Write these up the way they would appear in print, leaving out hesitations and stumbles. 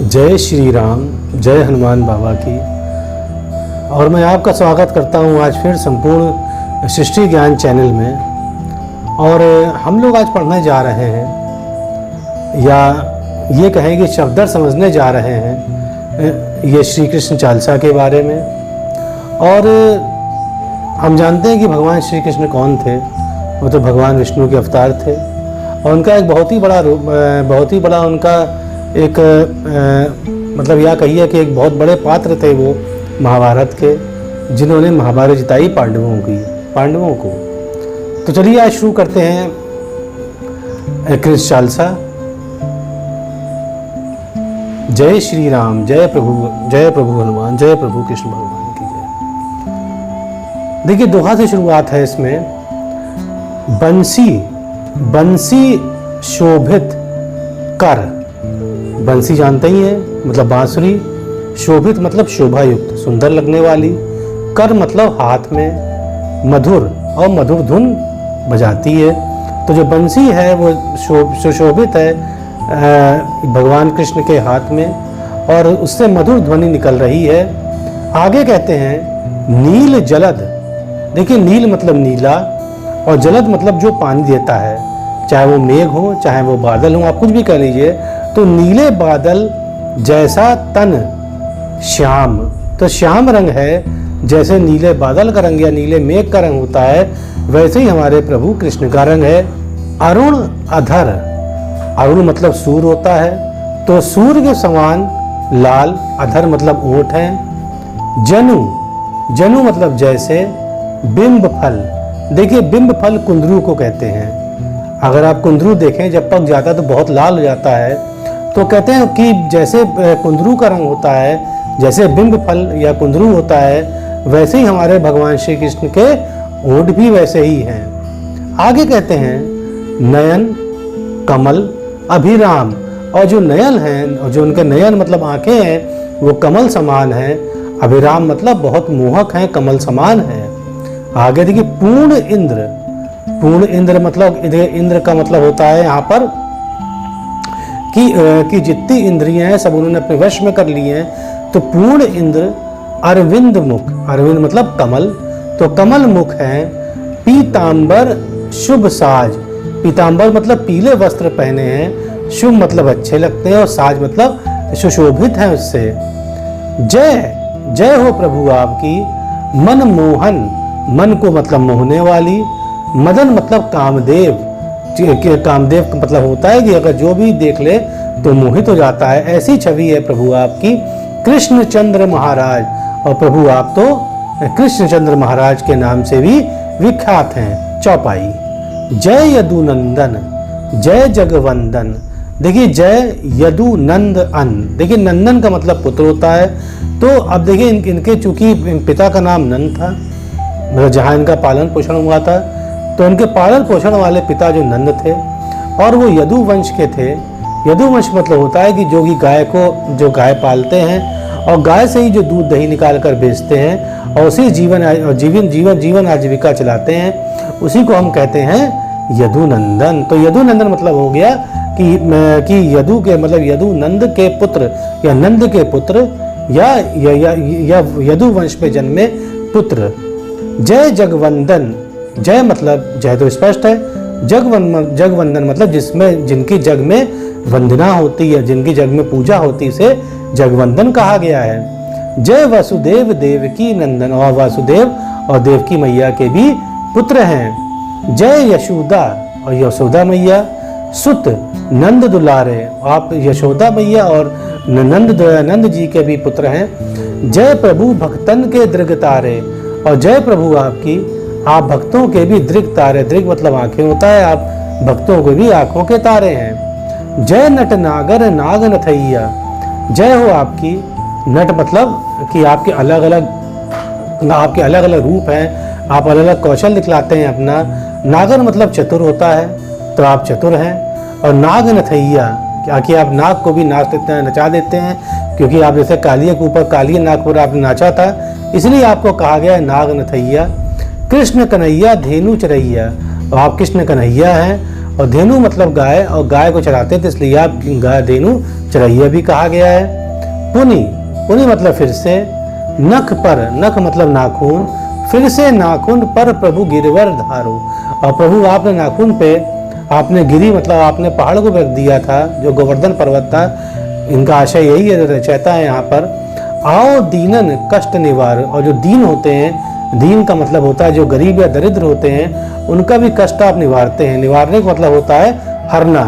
जय श्री राम, जय हनुमान बाबा की। और मैं आपका स्वागत करता हूँ आज फिर संपूर्ण सृष्टि ज्ञान चैनल में। और हम लोग आज पढ़ने जा रहे हैं, या ये कहें कि शब्दर समझने जा रहे हैं ये श्री कृष्ण चालीसा के बारे में। और हम जानते हैं कि भगवान श्री कृष्ण कौन थे। वो तो भगवान विष्णु के अवतार थे और उनका एक बहुत ही बड़ा उनका एक मतलब यह कहिए कि एक बहुत बड़े पात्र थे वो महाभारत के, जिन्होंने महाभारत जिताई पांडवों को। तो चलिए आज शुरू करते हैं कृष्ण चालीसा। जय श्री राम, जय प्रभु हनुमान, जय प्रभु कृष्ण भगवान की जय। देखिए दोहा से शुरुआत है इसमें। बंसी शोभित कर, बंसी जानते ही हैं मतलब बांसुरी, शोभित मतलब शोभा युक्त, सुंदर लगने वाली, कर मतलब हाथ में, मधुर और मधुर धुन बजाती है। तो जो बंसी है वो सुशोभित है भगवान कृष्ण के हाथ में और उससे मधुर ध्वनि निकल रही है। आगे कहते हैं नील जलद। देखिए नील मतलब नीला और जलद मतलब जो पानी देता है, चाहे वो मेघ हो चाहे वो बादल हो, आप कुछ भी कह लीजिए। तो नीले बादल जैसा तन श्याम, तो श्याम रंग है जैसे नीले बादल का रंग या नीले मेघ का रंग होता है, वैसे ही हमारे प्रभु कृष्ण का रंग है। अरुण अधर, अरुण मतलब सूर्य होता है, तो सूर्य के समान लाल, अधर मतलब ओठ है। जनु मतलब जैसे। बिंब फल, देखिए बिंब फल कुंदरू को कहते हैं। अगर आप कुंदरू देखें जब पक जाता है तो बहुत लाल हो जाता है, तो कहते हैं कि जैसे कुंदरू का रंग होता है, जैसे बिंब फल या कुंदरू होता है, वैसे ही हमारे भगवान श्री कृष्ण के ओठ भी वैसे ही हैं। आगे कहते हैं नयन कमल अभिराम, और जो नयन हैं और जो उनके नयन मतलब आंखें हैं वो कमल समान हैं। अभिराम मतलब बहुत मोहक हैं, कमल समान हैं। आगे देखिए पूर्ण इंद्र मतलब इंद्र का मतलब होता है यहाँ पर कि जितनी इंद्रियां हैं सब उन्होंने अपने वश में कर ली हैं। तो पूर्ण इंद्र। अरविंद मुख, अरविंद मतलब कमल, तो कमल मुख है। पीतांबर शुभ साज, पीतांबर मतलब पीले वस्त्र पहने हैं, शुभ मतलब अच्छे लगते हैं और साज मतलब सुशोभित हैं उससे। जय हो प्रभु आपकी। मन मोहन, मन को मतलब मोहने वाली। मदन मतलब कामदेव, कामदेव का मतलब होता है कि अगर जो भी देख ले तो मोहित हो जाता है, ऐसी छवि है प्रभु आपकी। कृष्णचंद्र महाराज, और प्रभु आप तो कृष्णचंद्र महाराज के नाम से भी विख्यात हैं। चौपाई। जय यदुनंदन, जय जगवंदन। देखिए जय यदु नंद अन, देखिए नंदन का मतलब पुत्र होता है। तो अब देखिए इनके चूंकि पिता का नाम नंद था, मतलब जहाँ इनका पालन पोषण हुआ था, तो इनके पालन पोषण वाले पिता जो नंद थे और वो यदु वंश के थे। यदु वंश मतलब होता है कि जो गाय पालते हैं और गाय से ही जो दूध दही निकाल कर बेचते हैं और उसी जीवन आजीविका चलाते हैं, उसी को हम कहते हैं यदुनंदन। तो यदुनंदन मतलब हो गया कि यदु के मतलब यदु नंद के पुत्र या नंद के पुत्र या यदु वंश में जन्मे पुत्र। जय जगवंदन, जय मतलब जय तो स्पष्ट है, जगवंदन मतलब जिनकी जग में वंदना होती है, जिनकी जग में पूजा होती, से जगवंदन कहा गया है। जय वसुदेव देवकी नंदन, और वासुदेव और देवकी मैया के भी पुत्र हैं। जय यशोदा, और यशोदा मैया। सुत नंद दुलारे, आप यशोदा मैया और नंद जी के भी पुत्र हैं। जय प्रभु भक्तन के दृग तारे, और जय प्रभु आपकी, आप भक्तों के भी दृग तारे, दृग मतलब आंखें होता है, आप भक्तों के भी आंखों के तारे हैं। जय नट नागर नाग नथैया, जय हो आपकी। नट मतलब कि आपके अलग अलग रूप हैं, आप अलग अलग कौशल दिखलाते हैं अपना। नागर मतलब चतुर होता है, तो आप चतुर हैं। और नाग नथैया, कि आप नाग को भी नचा देते हैं, क्योंकि आप जैसे कालिया के ऊपर कालिया नाग पर आपने नाचा था, इसलिए आपको कहा गया है नाग नथैया। कृष्ण कन्हैया धेनु चरैया, और आप कृष्ण कन्हैया हैं और धेनु मतलब गाय, और गाय को चराते थे इसलिए आप गाय धेनु चरैया भी कहा गया है। पुनि, पुनि मतलब फिर से, नख पर, नख मतलब नाखून, फिर से नाखून पर प्रभु गिरवर धारो। और प्रभु आपने नाखून पे, आपने गिरी मतलब आपने पहाड़ को रख दिया था जो गोवर्धन पर्वत था। इनका आशय यही है, रचयिता है यहाँ पर। आओ दीनन कष्ट निवार, और जो दीन होते हैं, दीन का मतलब होता है जो गरीब या दरिद्र होते हैं, उनका भी कष्ट आप निवारते हैं। निवारने का मतलब होता है हरना।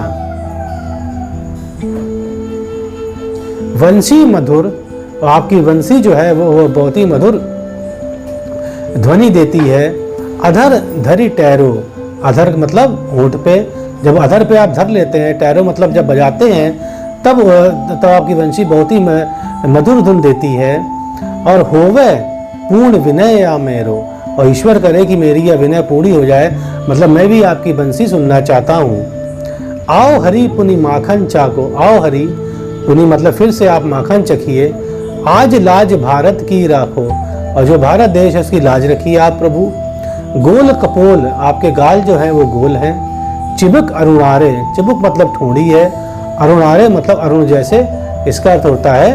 वंशी मधुर, आपकी वंशी जो है वो बहुत ही मधुर ध्वनि देती है। अधर धरी टैरो, अधर मतलब होंठ पे, जब अधर पे आप धर लेते हैं, टैरो मतलब जब बजाते हैं तब आपकी वंशी बहुत ही मधुर धुन देती है। और होवे पूर्ण विनय या मेरो, और ईश्वर करे कि मेरी यह विनय पूरी हो जाए, मतलब मैं भी आपकी बंसी सुनना चाहता हूँ। आओ हरि पुनि माखन चाको, आओ हरि पुनि मतलब फिर से आप माखन चखिए। आज लाज भारत की राखो, और जो भारत देश है उसकी लाज रखिए आप प्रभु। गोल कपोल, आपके गाल जो है वो गोल हैं। चिबुक अरुणारे, चिबुक मतलब ठोड़ी है, अरुणारे मतलब अरुण जैसे, इसका अर्थ होता है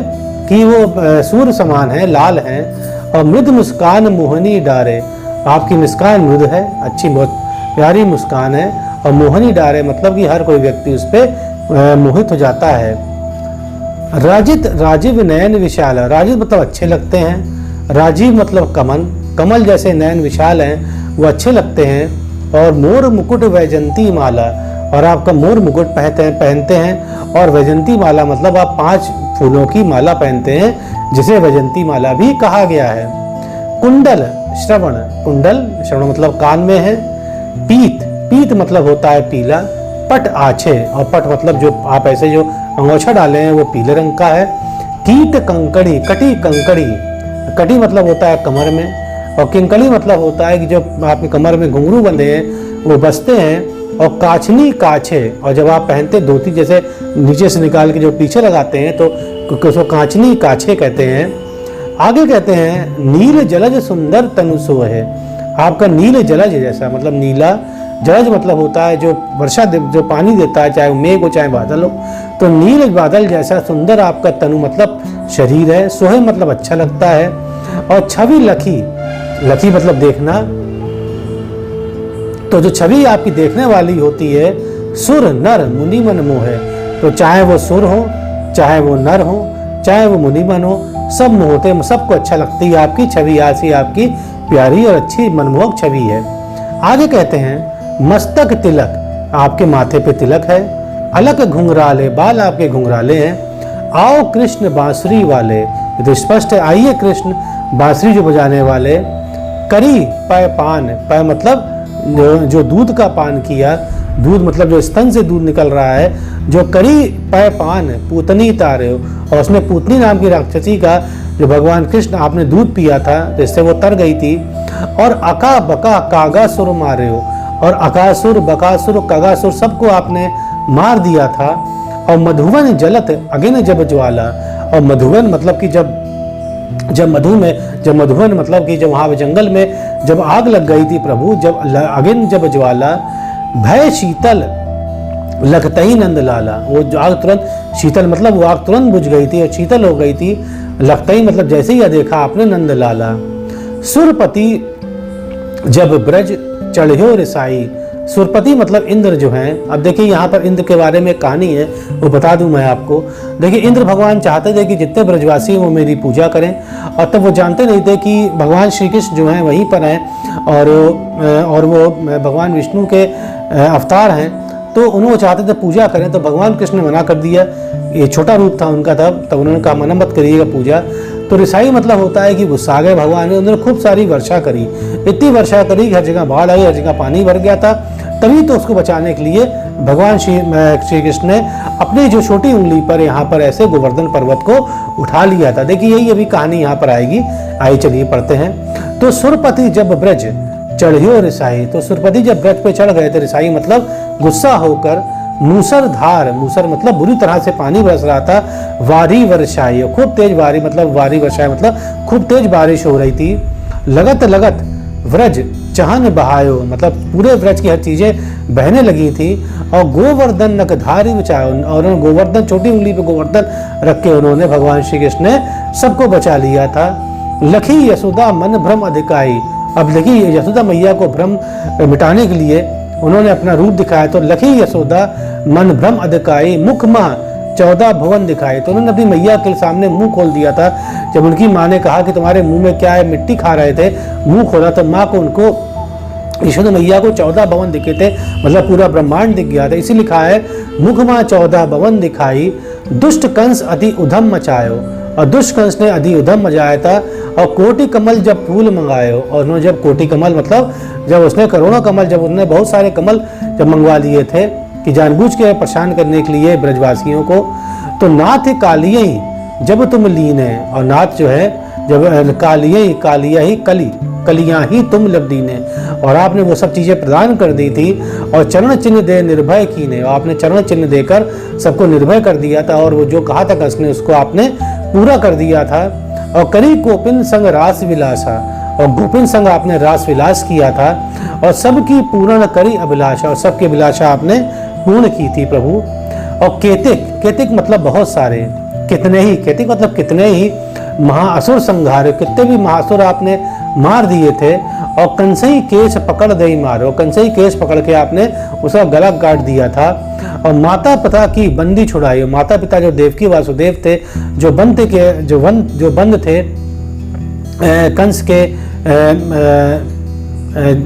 कि वो सूर्य समान है, लाल हैं। और मृद मुस्कान मोहनी डारे, आपकी मुस्कान मृद है, अच्छी बहुत प्यारी मुस्कान है। और मोहनी डारे मतलब कि हर कोई व्यक्ति उस पर मोहित हो जाता है। राजित राजीव नयन विशाल, राजित मतलब अच्छे लगते हैं, राजीव मतलब कमल, कमल जैसे नयन विशाल हैं, वो अच्छे लगते हैं। और मोर मुकुट वैजंती माला, और आपका मोर मुकुट पहनते हैं। और वैजंती माला मतलब आप 5 फूलों की माला पहनते हैं, जिसे वैजंती माला भी कहा गया है। कुंडल श्रवण, कुंडल श्रवण मतलब कान में है। पीत, पीत मतलब होता है पीला। पट आछे, और पट मतलब जो आप ऐसे जो अंगोछा डाले हैं वो पीले रंग का है। कीट कंकड़ी, कटी कंकड़ी, कटी मतलब होता है कमर में, और किंकड़ी मतलब होता है कि जो आपके कमर में घुंघरू बंधे हैं वो बसते हैं। और काछनी काछे, और जब आप पहनते धोती जैसे नीचे से निकाल के जो पीछे लगाते हैं तो उसको काछनी काछे कहते हैं। आगे कहते हैं नील जलज सुंदर तनु सोहे, आपका नील जलज जैसा मतलब नीला, जलज मतलब होता है जो वर्षा जो पानी देता है, चाहे मेघ हो चाहे बादल हो, तो नील बादल जैसा सुंदर आपका तनु मतलब शरीर है। सोहे मतलब अच्छा लगता है। और छवि लखी, लखी मतलब देखना, तो जो छवि आपकी देखने वाली होती है, सुर नर मुनि मन मोहे, तो चाहे वो सुर हो, चाहे वो नर हो, चाहे वो मुनि मन हो, सब मोहते, सबको अच्छा लगती है आपकी छवि, ऐसी आपकी प्यारी और अच्छी मनमोहक छवि है। आगे कहते हैं मस्तक तिलक, आपके माथे पे तिलक है। अलग घुंघराले, बाल आपके घुंघराले हैं। आओ कृष्ण बांसुरी वाले, तो स्पष्ट है, आइए कृष्ण बांसुरी जो बजाने वाले। करी पय पान, पय मतलब जो दूध का पान किया, दूध मतलब जो स्तन से दूध निकल रहा है, जो करी पय पान पूतनी तारे हो, और उसमें पूतनी नाम की राक्षसी का जो भगवान कृष्ण आपने दूध पिया था जिससे वो तर गई थी। और अका बका कागासुर मारे हो, और अकासुर बकासुर कागासुर सबको आपने मार दिया था। और मधुवन जलत अगिन जब ज्वाला, और मधुवन मतलब कि जब मधुवन मतलब कि जब वहाँ जंगल में जब आग लग गई थी प्रभु, जब अगिन जब ज्वाला, भय शीतल लगते ही नंद लाला, वो जो आग तुरंत, शीतल मतलब वो आग तुरंत बुझ गई थी और शीतल हो गई थी। लगते ही मतलब जैसे ही देखा आपने नंद लाला। सुरपति जब ब्रज चढ़्यो रिसाई, सुरपति मतलब इंद्र जो हैं। अब देखिए यहाँ पर इंद्र के बारे में कहानी है, वो बता दूं मैं आपको। देखिए इंद्र भगवान चाहते थे कि जितने ब्रजवासी वो मेरी पूजा करें, और तब वो जानते नहीं थे कि भगवान श्री कृष्ण जो हैं वहीं पर हैं और वो भगवान विष्णु के अवतार हैं। तो उन्होंने चाहते थे पूजा करें, तो भगवान कृष्ण ने मना कर दिया। ये छोटा रूप था उनका तब उन्होंने कहा मना मत करिएगा पूजा। तो रिसाई मतलब होता है कि गुस्सा गए भगवान ने, उन्होंने खूब सारी वर्षा करी, इतनी वर्षा करी कि हर जगह बाढ़ आई, हर जगह पानी भर गया था। तभी तो उसको बचाने के लिए भगवान श्री कृष्ण ने अपनी जो छोटी उंगली पर यहाँ पर ऐसे गोवर्धन पर्वत को उठा लिया था। देखिए यही अभी कहानी यहाँ पर आएगी, आइए चलिए पढ़ते हैं। तो सुरपति जब ब्रज चढ़ियो रिसाई, तो सुरपति जब ब्रज पे चढ़ गए थे, रिसाई मतलब गुस्सा होकर, मूसरधार, मूसर मतलब बुरी तरह से पानी बरस रहा था, वारी वर्षाई खूब तेज वारी मतलब वारी वर्षाई मतलब खूब तेज बारिश हो रही थी। लगत लगत व्रज चहन बहायो, मतलब पूरे व्रज की हर चीजें बहने लगी थी। और गोवर्धन नखधारी बचाओ, और उन्होंने गोवर्धन, छोटी उंगली पे गोवर्धन रख के उन्होंने भगवान श्री कृष्ण ने सबको बचा लिया था। लखी यशोदा मन भ्रम अधिकाई, अब देखिए यशोदा मैया को भ्रम मिटाने के लिए उन्होंने अपना रूप दिखाया। तो लखी यशोदा मन भ्रम अधिकाई, मुख माँ 14 भुवन दिखाए। तो उन्होंने अपनी मैया के सामने मुंह खोल दिया था। जब उनकी माँ ने कहा कि तुम्हारे मुंह में क्या है, मिट्टी खा रहे थे, मुंह खोला तो माँ को, उनको यशोदा मैया को 14 भवन दिखे थे, मतलब पूरा ब्रह्मांड दिख गया था। इसी लिखा है मुख माँ 14 भवन दिखाई, दुष्ट कंस अति उधम मचायो, और दुष्ट कंस ने अति उधम मचाया था। और कोटि कमल जब फूल मंगायो, और उन्होंने जब कोटि कमल मतलब जब उसने करोड़ों कमल, जब उन्होंने बहुत सारे कमल जब मंगवा लिए थे कि जानबूझ के परेशान करने के लिए ब्रजवासियों को, तो नाथ कालिया ही जब तुम लीन है, और नाथ जो है जब कालिया ही कलियां ही तुम लबदीने, और आपने वो सब चीजें प्रदान कर दी थी। और चरण चिन्ह दे निर्भय कीने, और आपने चरण चिन्ह देकर सबको निर्भय कर दिया था, और वो जो कहा था कंस ने उसको आपने पूरा कर दिया था। और करी गोपिन संग रास विलासा, और गोपिन संग आपने रास विलास किया था। और सबकी पूर्ण करी अभिलाषा, और सबकी अभिलाषा आपने पूर्ण की थी प्रभु। और केतिक मतलब बहुत सारे, कितने ही, केतिक मतलब कितने ही महाअसुर संहार, कितने भी महाअसुर आपने मार दिए थे। और कंसई केश पकड़ दे मारो, कंसई केश पकड़ के आपने उसका गला काट दिया था। और माता पिता की बंदी छुड़ाई, माता पिता जो देवकी वासुदेव थे, जो बंद थे कंस के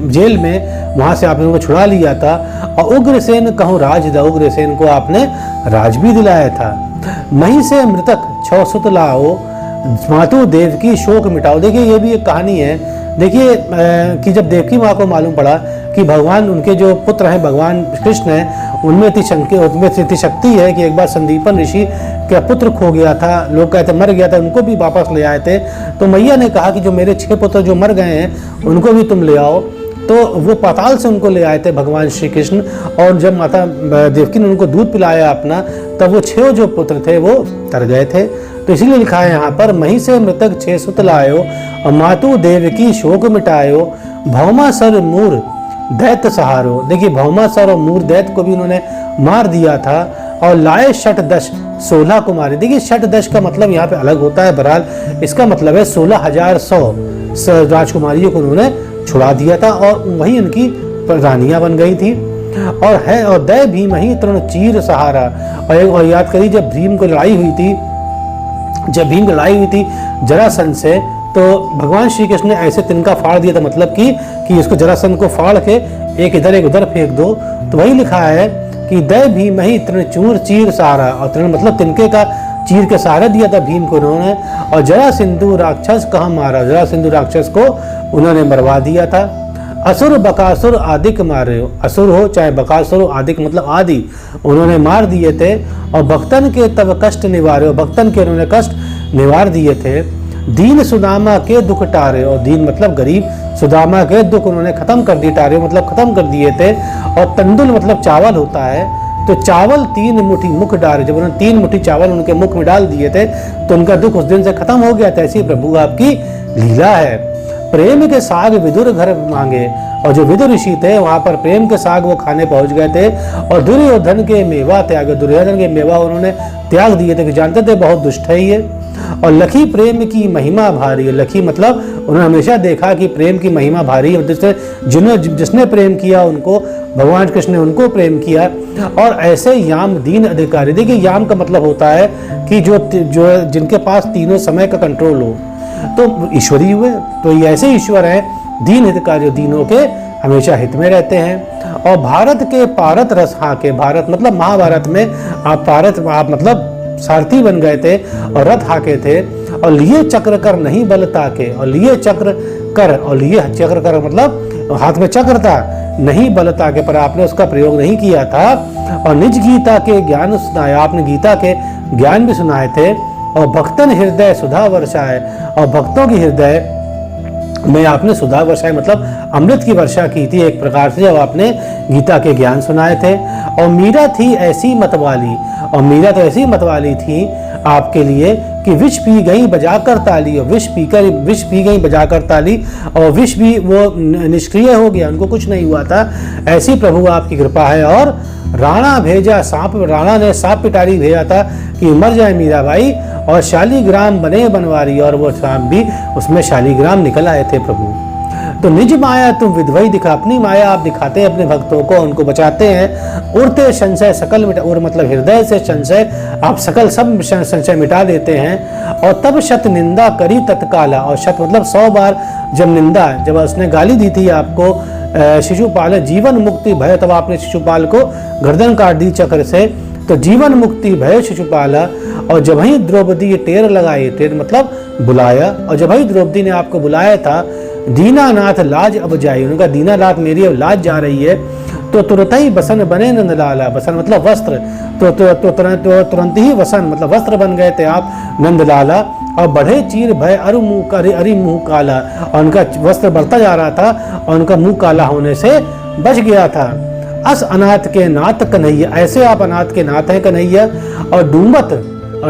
जेल में, वहां से आपने उनको छुड़ा लिया था। और उग्रसेन कहूँ राज दा, उग्रसेन को आपने राज भी दिलाया था। मही से मृतक 6 सुत लाओ, मातु देवकी शोक मिटाओ। देखिए ये भी एक कहानी है। देखिए कि जब देवकी माँ को मालूम पड़ा कि भगवान, उनके जो पुत्र हैं भगवान कृष्ण हैं, उनमें इतनी शक्ति है कि एक बार संदीपन ऋषि का पुत्र खो गया था, लोग कहते मर गया था, उनको भी वापस ले आए थे। तो मैया ने कहा कि जो मेरे 6 पुत्र जो मर गए हैं उनको भी तुम ले आओ। तो वो पाताल से उनको ले आए थे भगवान श्री कृष्ण। और जब माता देवकी ने उनको दूध पिलाया अपना, तब वो 6 जो पुत्र थे वो तर गए थे। तो इसीलिए लिखा है यहाँ पर, मही से मृतक 6 सुत लायो, और मातु देवकी शोक मिटायो, भौमासुर मूर दैत्य सहारो। देखिए भौमासुर और मूर दैत्य को भी उन्होंने मार दिया था। और लाए 16 कुमारी। देखिए 16 का मतलब यहाँ पे अलग होता है, बहरहाल इसका मतलब है 16,100 राजकुमारियों को उन्होंने छुड़ा दिया था, और वही उनकी रानियां बन गई थी। और दय भीम ही तृण चीर सहारा। और याद करिए जब भीम को लड़ाई हुई थी, जब भीम की लड़ाई हुई थी जरासंध से, तो भगवान श्री कृष्ण ने ऐसे तिनका फाड़ दिया था, मतलब कि इसको जरासंध को फाड़ के एक इधर एक उधर फेंक दो। तो वही लिखा है कि दय भीम ही तृण चूर चीर सहारा, और तृण मतलब तिनके का चीर के सहारा दिया था भीम को उन्होंने। और जरासिंधु राक्षस कहाँ मारा, जरासिंधु राक्षस को उन्होंने मरवा दिया था। असुर बकासुर आदिक मारे, असुर हो चाहे बकासुर हो, आदिक मतलब आदि, उन्होंने मार दिए थे। और भक्तन के तब कष्ट निवारे, भक्तन के उन्होंने कष्ट निवार दिए थे। दीन सुदामा के दुख टारे, और दीन मतलब गरीब, सुदामा के दुख उन्होंने खत्म कर दिए, टारे मतलब खत्म कर दिए थे। और तंदुल मतलब चावल होता है, तो चावल 3 मुट्ठी मुख डाले, जब उन्होंने 3 मुट्ठी चावल उनके मुख में डाल दिए थे तो उनका दुख उस दिन से खत्म हो गया था। ऐसी प्रभु आपकी लीला है। प्रेम के साग विदुर घर मांगे, और जो विदुर ऋषि थे वहां पर प्रेम के साग वो खाने पहुंच गए थे। और दुर्योधन के मेवा त्याग, दुर्योधन के मेवा उन्होंने त्याग दिए थे कि जानते थे बहुत दुष्ट है ये। और लखी प्रेम की महिमा भारी है, लखी मतलब उन्होंने हमेशा देखा कि प्रेम की महिमा भारी है, जिसने प्रेम किया उनको भगवान कृष्ण ने उनको प्रेम किया। और ऐसे याम दीन अधिकारी, देखिए याम का मतलब होता है कि जो जिनके पास तीनों समय का कंट्रोल हो, तो ईश्वरी हुए। तो ये ऐसे ईश्वर हैं दीन हितकारी, दीनों के हमेशा हित में रहते हैं। और भारत के पारत रस हाके, भारत मतलब महाभारत में आप मतलब सारथी बन गए थे और रथ हाके थे। और लिए चक्र कर नहीं बल ताके, और लिए चक्र कर, और लिए चक्र कर मतलब हाथ में चक्र था, नहीं बल ताके, पर आपने उसका प्रयोग नहीं किया था। और निज गीता के ज्ञान सुनाया, आपने गीता के ज्ञान भी सुनाए थे। और भक्तन हृदय सुधा वर्षाए, और भक्तों की हृदय में आपने सुधा वर्षाए मतलब अमृत की वर्षा की थी एक प्रकार से, जब आपने गीता के ज्ञान सुनाए थे। और मीरा थी ऐसी मतवाली, और मीरा तो ऐसी मतवाली थी आपके लिए कि विष पी गई बजाकर ताली, और विष पी गई बजाकर ताली, और विष भी वो निष्क्रिय हो गया, उनको कुछ नहीं हुआ था। ऐसी प्रभु आपकी कृपा है। और राणा भेजा सांप, राणा ने सांप पिटारी भेजा था कि मर जाए मीराबाई, और शालीग्राम बने बनवारी, और वो सांप भी उसमें शालीग्राम निकल आए थे प्रभु। तो निज माया तुम विधवई दिखा, अपनी माया आप दिखाते हैं अपने भक्तों को, उनको बचाते हैं। उड़ते संशय सकल मिटा, और मतलब हृदय से संशय आप सकल सब संशय मिटा देते हैं। और तब शत निंदा करी तत्काला, और शत मतलब 100 बार जब निंदा, जब उसने गाली दी थी आपको शिशुपाल, जीवन मुक्ति भय, तब आपने शिशुपाल को गर्दन काट दी चक्र से, तो जीवन मुक्ति भय शिशुपाला। और जब ही द्रौपदी टेर लगाई, टेर मतलब बुलाया, और जब ही द्रौपदी ने आपको बुलाया था, दीनानाथ लाज अब जाई, उनका दीनानाथ मेरी अब लाज जा रही है, तो तुरंत ही बसन बने नंदलाला, बसन मतलब वस्त्र, तो तुरंत ही वसन मतलब वस्त्र बन गए थे आप नंदलाला। और बढ़े चीर भय अरु मुँह अरि मुँह काला, और उनका वस्त्र बढ़ता जा रहा था और उनका मुंह काला होने से बच गया था। अस अनाथ के नाथ कन्हैया, ऐसे आप अनाथ के नाथ हैं कन्हैया। और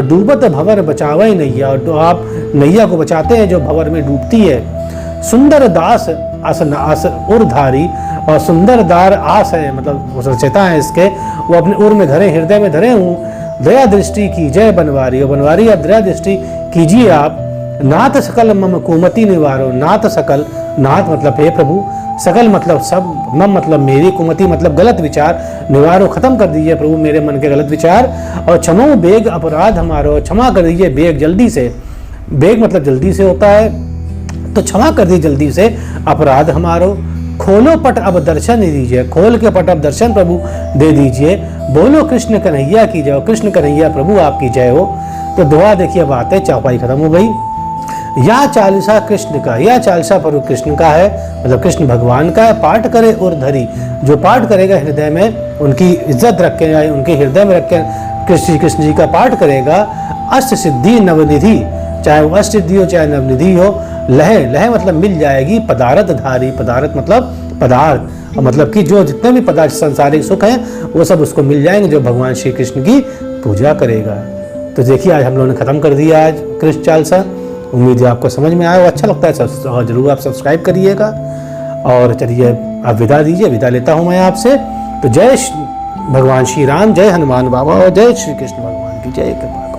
डूबत भंवर बचावे नैया, और आप नैया को बचाते हैं जो भंवर में डूबती है। सुंदर दास आस उरधारी, और सुंदर दार आस है मतलब रचयिता है इसके, वो अपने उर में धरे, हृदय में धरे हूँ। दया दृष्टि की जय बनवारी, और बनवारी आप दया दृष्टि कीजिए आप। नाथ सकल मम कुमति निवारो, नाथ सकल, नाथ मतलब हे प्रभु, सकल मतलब सब, मम मतलब मेरी, कुमति मतलब गलत विचार, निवारो खत्म कर दीजिए प्रभु मेरे मन के गलत विचार। और क्षमो बेग अपराध हमारो, क्षमा कर दीजिए बेग जल्दी से, बेग मतलब जल्दी से होता है, तो क्षमा कर दीजिए जल्दी से अपराध हमारो। खोलो पट अब दर्शन दीजिए, खोल के पट अब दर्शन प्रभु दे दीजिए। बोलो कृष्ण कन्हैया की जय, कृष्ण कन्हैया प्रभु आपकी जय हो। तो दुआ देखिए बात है, चौपाई खत्म हो गई। यह चालीसा कृष्ण का, यह चालीसा प्रभु कृष्ण का है, मतलब कृष्ण भगवान का है। पाठ करे और धरी, जो पाठ करेगा हृदय में, उनकी इज्जत रख के, उनके हृदय में रख के कृष्ण जी का पाठ करेगा। अष्ट सिद्धि नवनिधि, चाहे वो अष्ट सिद्धि हो चाहे नवनिधि हो, लह मतलब मिल जाएगी। पदार्थ धारी, पदार्थ मतलब पदार्थ, मतलब कि जो जितने भी पदार्थ संसारिक सुख हैं वो सब उसको मिल जाएंगे जो भगवान श्री कृष्ण की पूजा करेगा। तो देखिए आज हम लोगों ने खत्म कर दिया आज कृष्ण चालीसा। उम्मीद है आपको समझ में आया, वो अच्छा लगता है और जरूर आप सब्सक्राइब करिएगा। और चलिए आप विदा दीजिए, विदा लेता हूँ मैं आपसे। तो जय भगवान श्री राम, जय हनुमान बाबा, और जय श्री कृष्ण भगवान की जय। कृपा।